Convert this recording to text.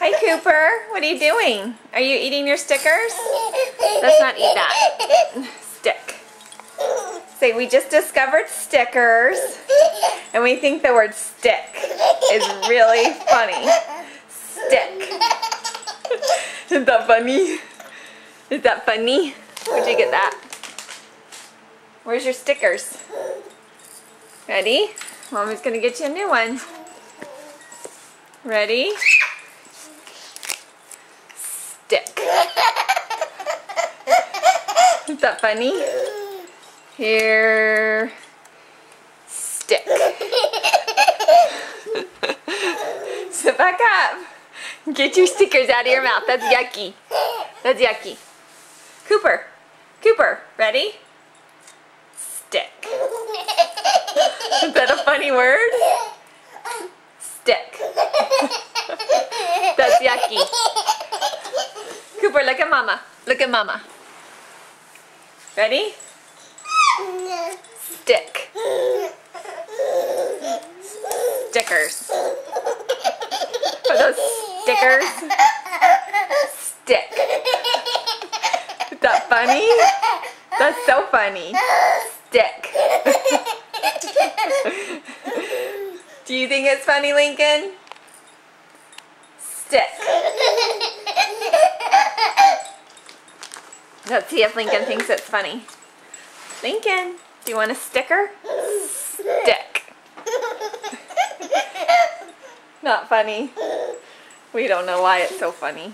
Hi, Cooper. What are you doing? Are you eating your stickers? Let's not eat that. Stick. Say, we just discovered stickers, and we think the word stick is really funny. Stick. Isn't that funny? Is that funny? Where'd you get that? Where's your stickers? Ready? Mommy's gonna get you a new one. Ready? Stick. Is that funny? Here. Stick. Sit back up. Get your stickers out of your mouth. That's yucky. That's yucky. Cooper. Cooper. Ready? Stick. Is that a funny word? Stick. That's yucky. Cooper, look at Mama. Look at Mama. Ready? Stick. Stickers. Are those stickers? Stick. Is that funny? That's so funny. Stick. Do you think it's funny, Lincoln? Stick. Let's see if Lincoln thinks it's funny. Lincoln, do you want a sticker? Stick. Not funny. We don't know why it's so funny.